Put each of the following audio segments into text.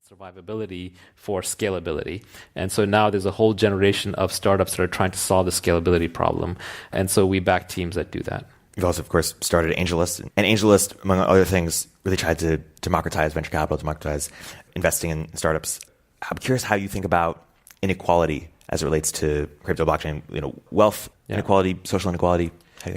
survivability for scalability. And so now there's a whole generation of startups that are trying to solve the scalability problem. And so we back teams that do that. You've also, of course, started AngelList. And AngelList, among other things, really tried to democratize venture capital, democratize investing in startups. I'm curious how you think about inequality as it relates to crypto blockchain, wealth inequality, social inequality.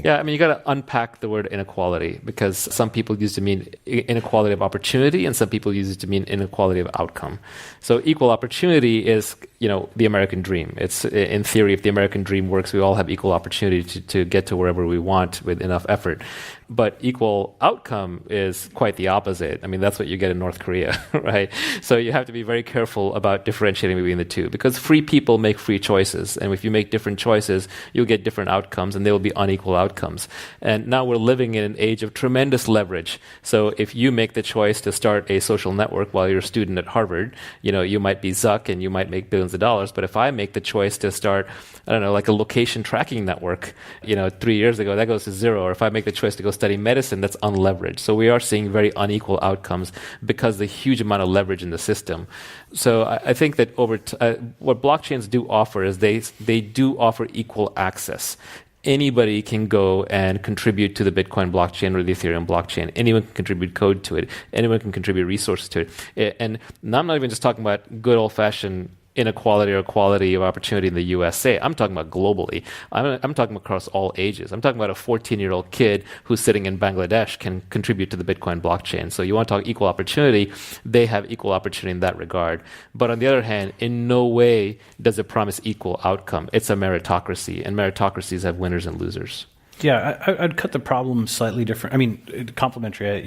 Yeah, I mean, you got to unpack the word inequality, because some people use it to mean inequality of opportunity and some people use it to mean inequality of outcome. So equal opportunity is, the American dream. It's, in theory, if the American dream works, we all have equal opportunity to get to wherever we want with enough effort. But equal outcome is quite the opposite. I mean, that's what you get in North Korea, right? So you have to be very careful about differentiating between the two, because free people make free choices. And if you make different choices, you'll get different outcomes, and they will be unequal outcomes. And now we're living in an age of tremendous leverage. So if you make the choice to start a social network while you're a student at Harvard, you might be Zuck and you might make billions of dollars. But if I make the choice to start, like a location tracking network, 3 years ago, that goes to zero. Or if I make the choice to go study medicine, that's unleveraged. So we are seeing very unequal outcomes because of the huge amount of leverage in the system. So I think that what blockchains do offer is they do offer equal access. Anybody can go and contribute to the Bitcoin blockchain or the Ethereum blockchain. Anyone can contribute code to it. Anyone can contribute resources to it. And I'm not even just talking about good old-fashioned inequality or equality of opportunity in the USA. I'm talking about globally. I'm talking across all ages. I'm talking about a 14-year-old kid who's sitting in Bangladesh can contribute to the Bitcoin blockchain. So you want to talk equal opportunity, they have equal opportunity in that regard. But on the other hand, in no way does it promise equal outcome. It's a meritocracy, and meritocracies have winners and losers. Yeah, I'd cut the problem slightly different. I mean, complementary,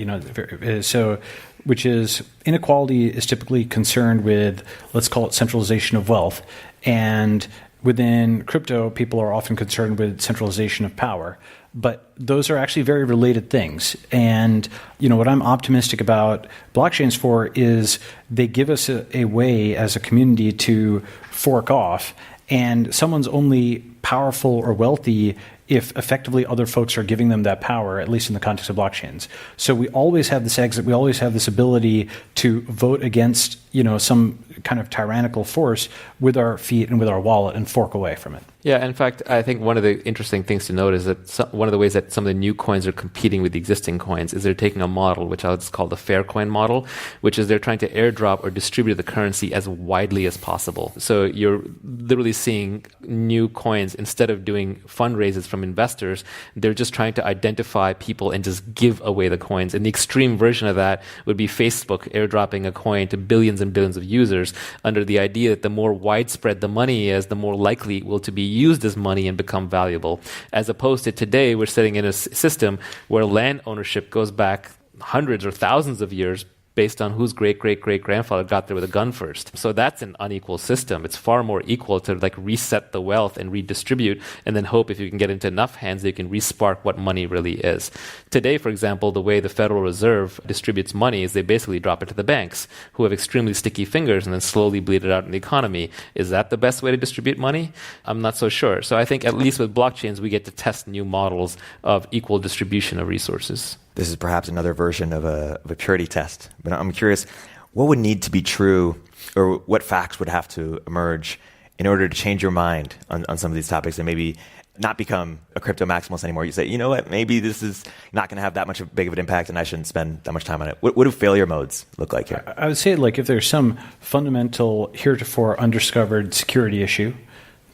which is inequality is typically concerned with, let's call it centralization of wealth. And within crypto, people are often concerned with centralization of power. But those are actually very related things. And, what I'm optimistic about blockchains for is they give us a way as a community to fork off. And someone's only powerful or wealthy if effectively other folks are giving them that power, at least in the context of blockchains. So we always have this exit, we always have this ability to vote against, some kind of tyrannical force with our feet and with our wallet and fork away from it. Yeah, in fact, I think one of the interesting things to note is that one of the ways that some of the new coins are competing with the existing coins is they're taking a model, which I'll just call the fair coin model, which is they're trying to airdrop or distribute the currency as widely as possible. So you're literally seeing new coins, instead of doing fundraisers from investors, they're just trying to identify people and just give away the coins. And the extreme version of that would be Facebook airdropping a coin to billions and billions of users under the idea that the more widespread the money is, the more likely it will to be used as money and become valuable. As opposed to today, we're sitting in a system where land ownership goes back hundreds or thousands of years based on whose great-great-great-grandfather got there with a gun first. So that's an unequal system. It's far more equal to reset the wealth and redistribute, and then hope if you can get into enough hands that you can respark what money really is. Today, for example, the way the Federal Reserve distributes money is they basically drop it to the banks, who have extremely sticky fingers and then slowly bleed it out in the economy. Is that the best way to distribute money? I'm not so sure. So I think at least with blockchains, we get to test new models of equal distribution of resources. This is perhaps another version of a purity test. But I'm curious, what would need to be true, or what facts would have to emerge in order to change your mind on some of these topics and maybe not become a crypto maximalist anymore? You say, you know what, maybe this is not going to have that much big of an impact and I shouldn't spend that much time on it. What do failure modes look like here? I would say if there's some fundamental heretofore undiscovered security issue,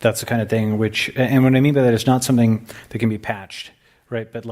that's the kind of thing and what I mean by that is not something that can be patched, right? But